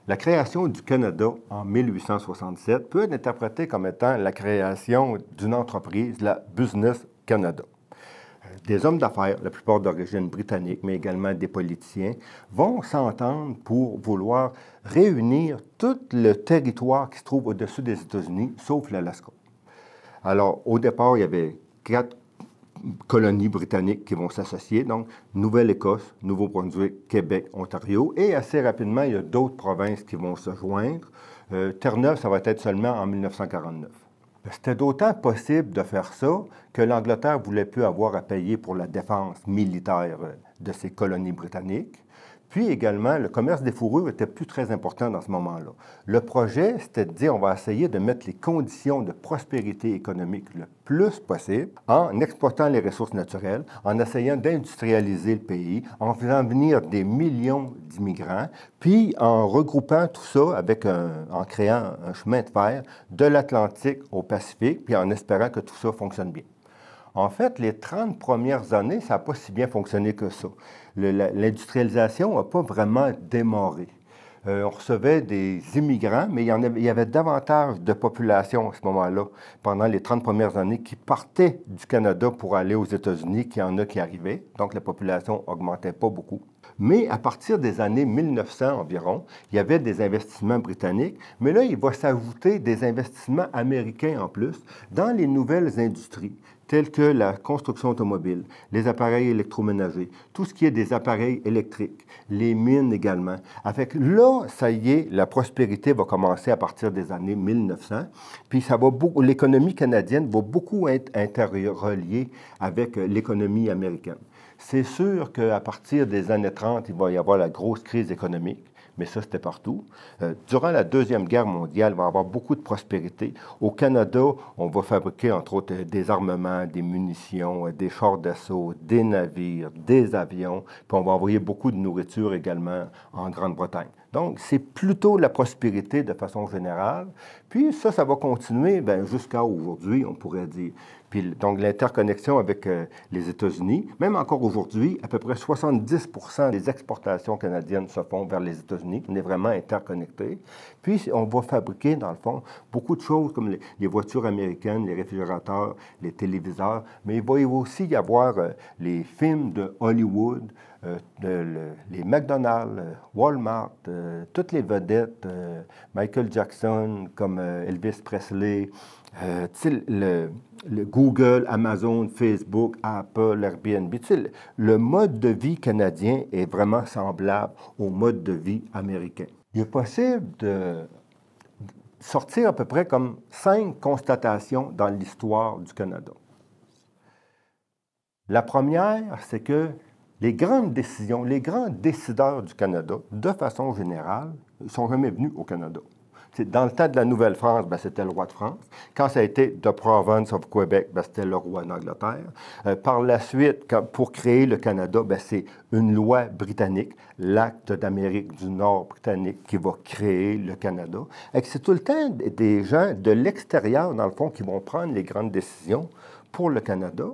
La création du Canada en 1867 peut être interprétée comme étant la création d'une entreprise, la Business Canada. Des hommes d'affaires, la plupart d'origine britannique, mais également des politiciens, vont s'entendre pour vouloir réunir tout le territoire qui se trouve au-dessus des États-Unis, sauf l'Alaska. Alors, au départ, il y avait 4 colonies britanniques qui vont s'associer, donc Nouvelle-Écosse, Nouveau-Brunswick, Québec, Ontario, et assez rapidement, il y a d'autres provinces qui vont se joindre. Terre-Neuve, ça va être seulement en 1949. C'était d'autant possible de faire ça que l'Angleterre ne voulait plus avoir à payer pour la défense militaire de ses colonies britanniques. Puis également, le commerce des fourrures était plus très important dans ce moment-là. Le projet, c'était de dire on va essayer de mettre les conditions de prospérité économique le plus possible en exploitant les ressources naturelles, en essayant d'industrialiser le pays, en faisant venir des millions d'immigrants, puis en regroupant tout ça en créant un chemin de fer de l'Atlantique au Pacifique, puis en espérant que tout ça fonctionne bien. En fait, les 30 premières années, ça n'a pas si bien fonctionné que ça. L'industrialisation n'a pas vraiment démarré. On recevait des immigrants, mais il y avait davantage de population à ce moment-là, pendant les 30 premières années, qui partaient du Canada pour aller aux États-Unis, qu'il y en a qui arrivaient. Donc, la population n'augmentait pas beaucoup. Mais à partir des années 1900 environ, il y avait des investissements britanniques, mais là, il va s'ajouter des investissements américains en plus dans les nouvelles industries, telles que la construction automobile, les appareils électroménagers, tout ce qui est des appareils électriques, les mines également. Avec là, ça y est, la prospérité va commencer à partir des années 1900, puis l'économie canadienne va beaucoup être interreliée avec l'économie américaine. C'est sûr qu'à partir des années 30, il va y avoir la grosse crise économique, mais ça, c'était partout. Durant la Deuxième Guerre mondiale, il va y avoir beaucoup de prospérité. Au Canada, on va fabriquer, entre autres, des armements, des munitions, des chars d'assaut, des navires, des avions, puis on va envoyer beaucoup de nourriture également en Grande-Bretagne. Donc, c'est plutôt la prospérité de façon générale. Puis ça va continuer jusqu'à aujourd'hui, on pourrait dire. Puis, donc, l'interconnexion avec les États-Unis, même encore aujourd'hui, à peu près 70 des exportations canadiennes se font vers les États-Unis. On est vraiment interconnectés. Puis, on va fabriquer, dans le fond, beaucoup de choses comme les voitures américaines, les réfrigérateurs, les téléviseurs, mais il va aussi y avoir les films de Hollywood, les McDonald's, Walmart, toutes les vedettes, Michael Jackson, comme Elvis Presley, le Google, Amazon, Facebook, Apple, Airbnb. Le mode de vie canadien est vraiment semblable au mode de vie américain. Il est possible de sortir à peu près comme 5 constatations dans l'histoire du Canada. La première, c'est que les grandes décisions, les grands décideurs du Canada, de façon générale, ne sont jamais venus au Canada. Dans le temps de la Nouvelle-France, c'était le roi de France. Quand ça a été The Province of Quebec, c'était le roi d'Angleterre. Par la suite, pour créer le Canada, c'est une loi britannique, l'Acte d'Amérique du Nord britannique, qui va créer le Canada. C'est tout le temps des gens de l'extérieur, dans le fond, qui vont prendre les grandes décisions pour le Canada.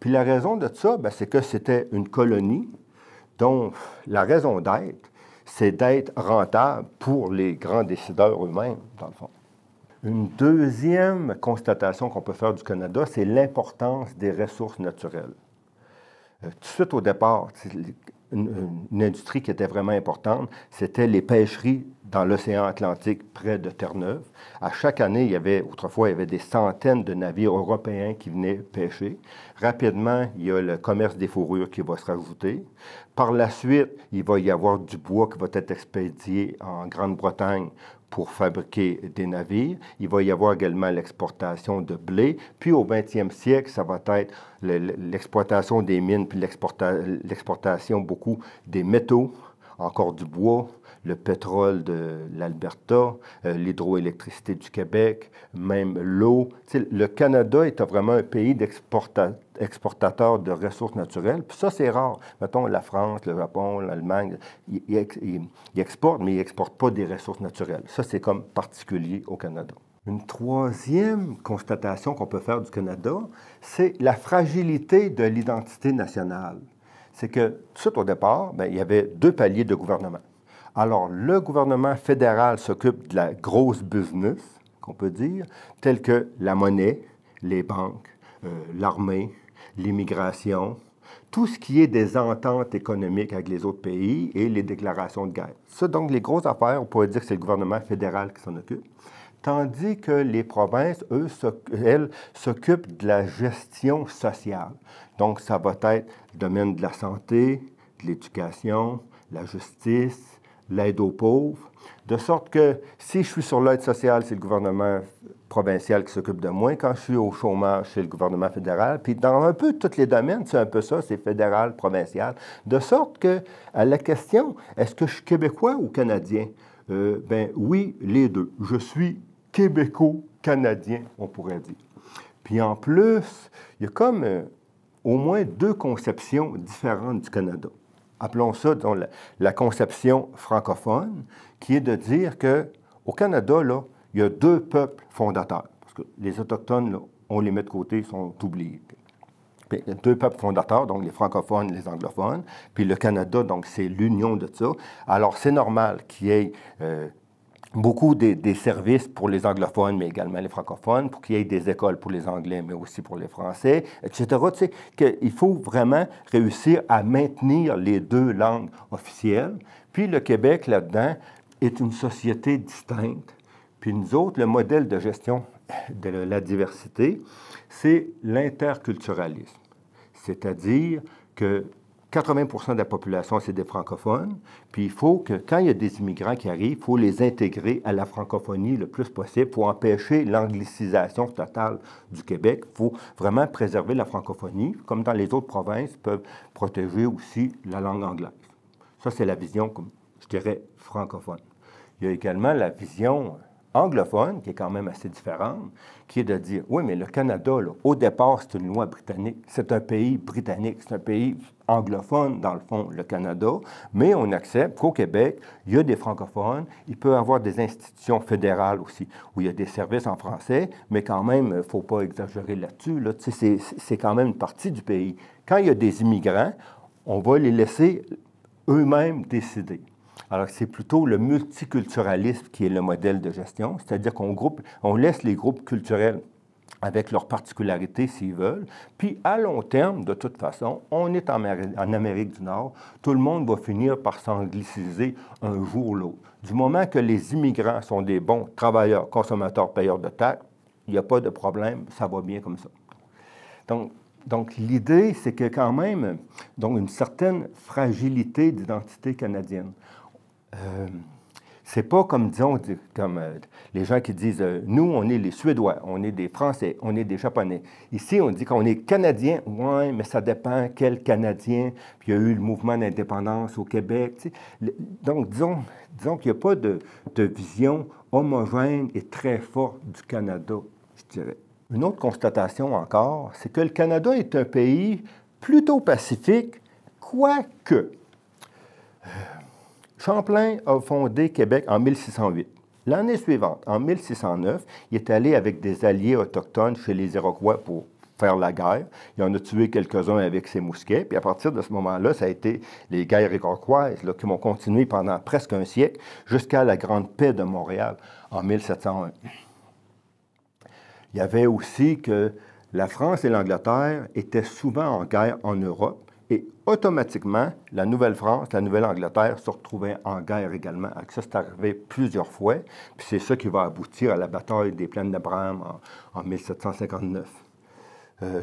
Puis la raison de ça, c'est que c'était une colonie dont la raison d'être, c'est d'être rentable pour les grands décideurs eux-mêmes, dans le fond. Une deuxième constatation qu'on peut faire du Canada, c'est l'importance des ressources naturelles. Tout de suite au départ, une industrie qui était vraiment importante, c'était les pêcheries dans l'océan Atlantique près de Terre-Neuve. À chaque année, autrefois, il y avait des centaines de navires européens qui venaient pêcher. Rapidement, il y a le commerce des fourrures qui va se rajouter. Par la suite, il va y avoir du bois qui va être expédié en Grande-Bretagne pour fabriquer des navires. Il va y avoir également l'exportation de blé. Puis au 20e siècle, ça va être l'exploitation des mines, puis l'exportation beaucoup des métaux, encore du bois, le pétrole de l'Alberta, l'hydroélectricité du Québec, même l'eau. Le Canada est vraiment un pays exportateur de ressources naturelles. Puis ça, c'est rare. Mettons, la France, le Japon, l'Allemagne, ils exportent, mais ils n'exportent pas des ressources naturelles. Ça, c'est comme particulier au Canada. Une troisième constatation qu'on peut faire du Canada, c'est la fragilité de l'identité nationale. C'est que, tout de suite au départ, il y avait 2 paliers de gouvernement. Alors, le gouvernement fédéral s'occupe de la grosse business, qu'on peut dire, telle que la monnaie, les banques, l'armée, l'immigration, tout ce qui est des ententes économiques avec les autres pays et les déclarations de guerre. Ça, donc, les grosses affaires, on pourrait dire que c'est le gouvernement fédéral qui s'en occupe. Tandis que les provinces, elles, s'occupent de la gestion sociale. Donc, ça va être le domaine de la santé, de l'éducation, la justice, l'aide aux pauvres, de sorte que si je suis sur l'aide sociale, c'est le gouvernement provincial qui s'occupe de moi. Quand je suis au chômage, c'est le gouvernement fédéral. Puis dans un peu tous les domaines, c'est un peu ça, c'est fédéral, provincial. De sorte que, à la question, est-ce que je suis québécois ou canadien? Ben oui, les deux. Je suis québéco-canadien, on pourrait dire. Puis en plus, il y a comme au moins deux conceptions différentes du Canada. Appelons ça disons, la conception francophone, qui est de dire qu'au Canada, là, il y a deux peuples fondateurs. Parce que les Autochtones, là, on les met de côté, ils sont oubliés. Puis, il y a deux peuples fondateurs, donc les francophones et les anglophones. Puis le Canada, donc c'est l'union de ça. Alors c'est normal qu'il y ait beaucoup des services pour les anglophones, mais également les francophones, pour qu'il y ait des écoles pour les Anglais, mais aussi pour les Français, etc. Tu sais, qu'il faut vraiment réussir à maintenir les deux langues officielles. Puis le Québec, là-dedans, est une société distincte. Puis nous autres, le modèle de gestion de la diversité, c'est l'interculturalisme. C'est-à-dire que 80% de la population, c'est des francophones. Puis il faut que, quand il y a des immigrants qui arrivent, il faut les intégrer à la francophonie le plus possible pour empêcher l'anglicisation totale du Québec. Il faut vraiment préserver la francophonie, comme dans les autres provinces, peuvent protéger aussi la langue anglaise. Ça, c'est la vision, comme je dirais, francophone. Il y a également la vision anglophone, qui est quand même assez différente, qui est de dire, oui, mais le Canada, là, au départ, c'est une loi britannique. C'est un pays britannique, c'est un pays anglophone, dans le fond, le Canada, mais on accepte qu'au Québec, il y a des francophones, il peut y avoir des institutions fédérales aussi, où il y a des services en français, mais quand même, il ne faut pas exagérer là-dessus. Là. C'est quand même une partie du pays. Quand il y a des immigrants, on va les laisser eux-mêmes décider. Alors, c'est plutôt le multiculturalisme qui est le modèle de gestion, c'est-à-dire on laisse les groupes culturels avec leurs particularités s'ils veulent, puis à long terme, de toute façon, on est en Amérique du Nord, tout le monde va finir par s'angliciser un jour ou l'autre. Du moment que les immigrants sont des bons travailleurs, consommateurs, payeurs de taxes, il n'y a pas de problème, ça va bien comme ça. Donc l'idée, c'est que quand même, donc une certaine fragilité d'identité canadienne. C'est pas comme, disons, comme les gens qui disent nous, on est les Suédois, on est des Français, on est des Japonais. Ici, on dit qu'on est Canadien. Oui, mais ça dépend quel Canadien. Puis il y a eu le mouvement d'indépendance au Québec. Tu sais. Donc, disons qu'il n'y a pas de vision homogène et très forte du Canada, je dirais. Une autre constatation encore, c'est que le Canada est un pays plutôt pacifique, quoique. Champlain a fondé Québec en 1608. L'année suivante, en 1609, il est allé avec des alliés autochtones chez les Iroquois pour faire la guerre. Il en a tué quelques-uns avec ses mousquets. Puis à partir de ce moment-là, ça a été les guerres iroquoises là, qui vont continuer pendant presque un siècle jusqu'à la Grande Paix de Montréal en 1701. Il y avait aussi que la France et l'Angleterre étaient souvent en guerre en Europe. Et automatiquement, la Nouvelle-France, la Nouvelle-Angleterre se retrouvaient en guerre également. Alors ça, c'est arrivé plusieurs fois. Puis c'est ça qui va aboutir à la bataille des Plaines d'Abraham en 1759.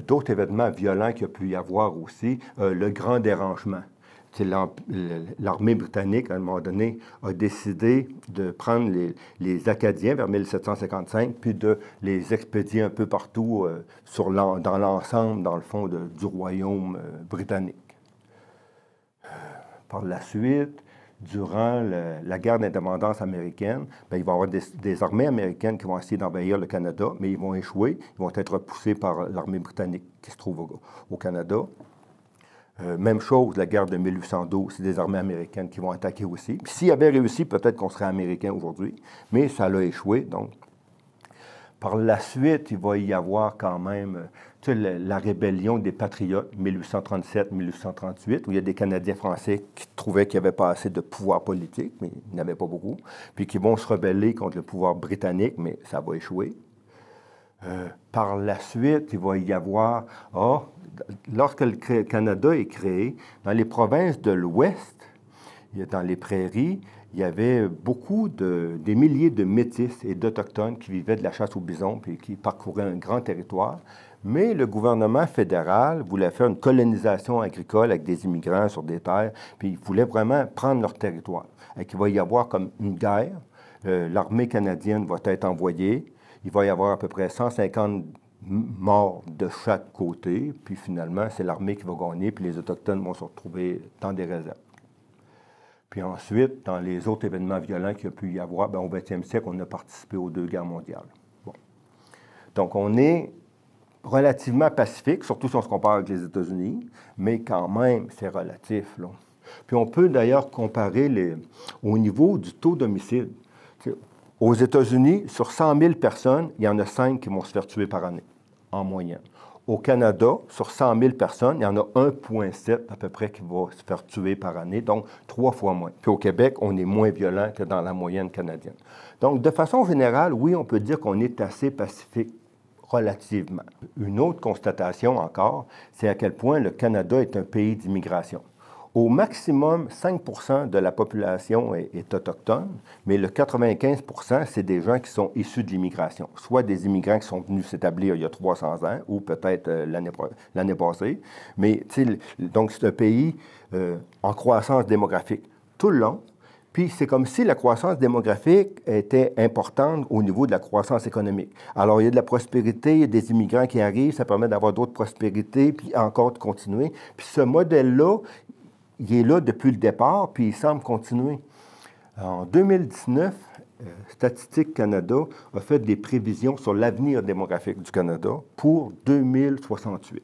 D'autres événements violents qu'il y a pu y avoir aussi, le Grand Dérangement. L'armée britannique, à un moment donné, a décidé de prendre les Acadiens vers 1755, puis de les expédier un peu partout dans l'ensemble, dans le fond, du royaume britannique. Par la suite, durant la guerre d'indépendance américaine, bien, il va y avoir des armées américaines qui vont essayer d'envahir le Canada, mais ils vont échouer. Ils vont être repoussés par l'armée britannique qui se trouve au Canada. Même chose, la guerre de 1812, c'est des armées américaines qui vont attaquer aussi. Puis s'ils avaient réussi, peut-être qu'on serait américain aujourd'hui, mais ça a échoué. Donc, par la suite, il va y avoir quand même la rébellion des Patriotes, 1837-1838, où il y a des Canadiens français qui trouvaient qu'il n'y avait pas assez de pouvoir politique, mais il n'y en avait pas beaucoup, puis qui vont se rebeller contre le pouvoir britannique, mais ça va échouer. Par la suite, il va y avoir, lorsque le Canada est créé, dans les provinces de l'Ouest, dans les prairies, il y avait des milliers de métis et d'Autochtones qui vivaient de la chasse au bison puis qui parcouraient un grand territoire. Mais le gouvernement fédéral voulait faire une colonisation agricole avec des immigrants sur des terres, puis ils voulaient vraiment prendre leur territoire. Et qu'il va y avoir comme une guerre. L'armée canadienne va être envoyée. Il va y avoir à peu près 150 morts de chaque côté, puis finalement, c'est l'armée qui va gagner, puis les Autochtones vont se retrouver dans des réserves. Puis ensuite, dans les autres événements violents qu'il y a pu y avoir, au 20e siècle, on a participé aux 2 guerres mondiales. Bon. Donc, on est relativement pacifique, surtout si on se compare avec les États-Unis, mais quand même, c'est relatif, là. Puis on peut d'ailleurs comparer au niveau du taux d'homicide. Aux États-Unis, sur 100 000 personnes, il y en a 5 qui vont se faire tuer par année, en moyenne. Au Canada, sur 100 000 personnes, il y en a 1,7 à peu près qui vont se faire tuer par année, donc 3 fois moins. Puis au Québec, on est moins violent que dans la moyenne canadienne. Donc, de façon générale, oui, on peut dire qu'on est assez pacifique relativement. Une autre constatation encore, c'est à quel point le Canada est un pays d'immigration. Au maximum, 5 de la population est autochtone, mais le 95 c'est des gens qui sont issus de l'immigration, soit des immigrants qui sont venus s'établir il y a 300 ans ou peut-être l'année passée. Mais donc, c'est un pays en croissance démographique tout le long. Puis c'est comme si la croissance démographique était importante au niveau de la croissance économique. Alors, il y a de la prospérité, il y a des immigrants qui arrivent, ça permet d'avoir d'autres prospérités, puis encore de continuer. Puis ce modèle-là, il est là depuis le départ, puis il semble continuer. En 2019, Statistique Canada a fait des prévisions sur l'avenir démographique du Canada pour 2068.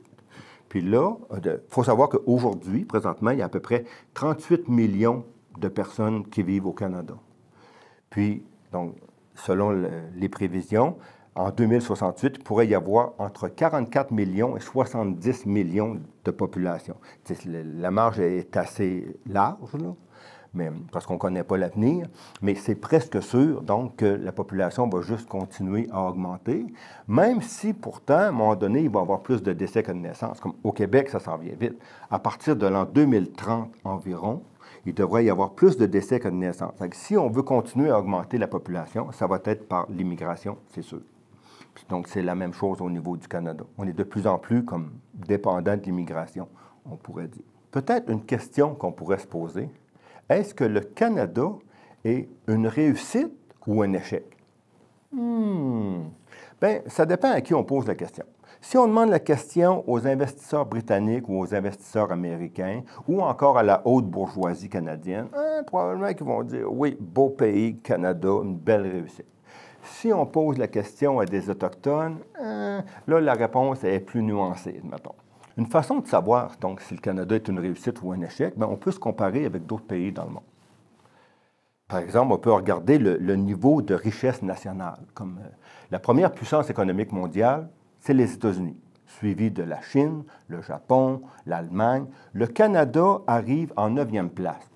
Puis là, il faut savoir qu'aujourd'hui, présentement, il y a à peu près 38 millions de personnes qui vivent au Canada. Puis, donc, selon les prévisions, en 2068, il pourrait y avoir entre 44 millions et 70 millions de population. La marge est assez large, là, mais, parce qu'on ne connaît pas l'avenir, mais c'est presque sûr, donc, que la population va juste continuer à augmenter, même si, pourtant, à un moment donné, il va y avoir plus de décès que de naissances. Comme au Québec, ça s'en vient vite. À partir de l'an 2030 environ, il devrait y avoir plus de décès que de naissances. Donc, si on veut continuer à augmenter la population, ça va être par l'immigration, c'est sûr. Donc, c'est la même chose au niveau du Canada. On est de plus en plus comme dépendant de l'immigration, on pourrait dire. Peut-être une question qu'on pourrait se poser. Est-ce que le Canada est une réussite ou un échec? Bien, ça dépend à qui on pose la question. Si on demande la question aux investisseurs britanniques ou aux investisseurs américains, ou encore à la haute bourgeoisie canadienne, probablement qu'ils vont dire, oui, beau pays, Canada, une belle réussite. Si on pose la question à des Autochtones, là, la réponse est plus nuancée, mettons. Une façon de savoir, donc, si le Canada est une réussite ou un échec, bien, on peut se comparer avec d'autres pays dans le monde. Par exemple, on peut regarder le niveau de richesse nationale. Comme la première puissance économique mondiale, c'est les États-Unis, suivi de la Chine, le Japon, l'Allemagne. Le Canada arrive en 9e place.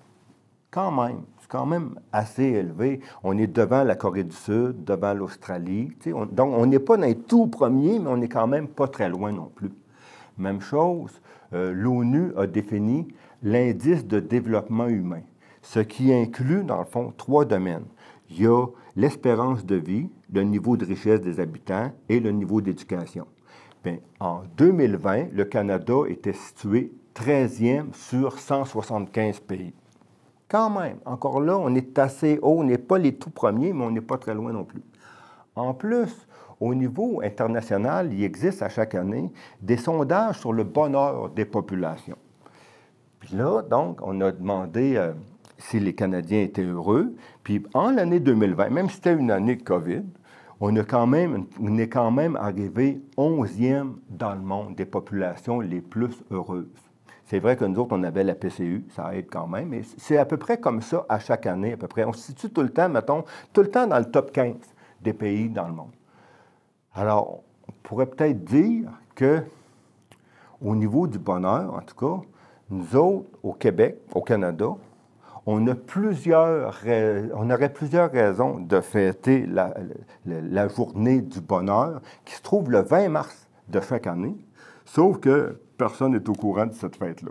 C'est quand même assez élevé. On est devant la Corée du Sud, devant l'Australie. Donc, on n'est pas dans les tout premiers, mais on n'est quand même pas très loin non plus. Même chose, l'ONU a défini l'indice de développement humain, ce qui inclut, dans le fond, 3 domaines. Il y a l'espérance de vie, le niveau de richesse des habitants et le niveau d'éducation. Bien, en 2020, le Canada était situé 13e sur 175 pays. Quand même, encore là, on est assez haut, on n'est pas les tout premiers, mais on n'est pas très loin non plus. En plus, au niveau international, il existe à chaque année des sondages sur le bonheur des populations. Puis là, donc, on a demandé si les Canadiens étaient heureux. Puis en l'année 2020, même si c'était une année de COVID, on est quand même arrivé 11e dans le monde des populations les plus heureuses. C'est vrai que nous autres, on avait la PCU, ça aide quand même, mais c'est à peu près comme ça à chaque année, à peu près. On se situe tout le temps, mettons, tout le temps dans le top 15 des pays dans le monde. Alors, on pourrait peut-être dire qu'au niveau du bonheur, en tout cas, nous autres, au Québec, au Canada, on aurait plusieurs raisons de fêter la journée du bonheur qui se trouve le 20 mars de chaque année, sauf que personne n'est au courant de cette fête-là.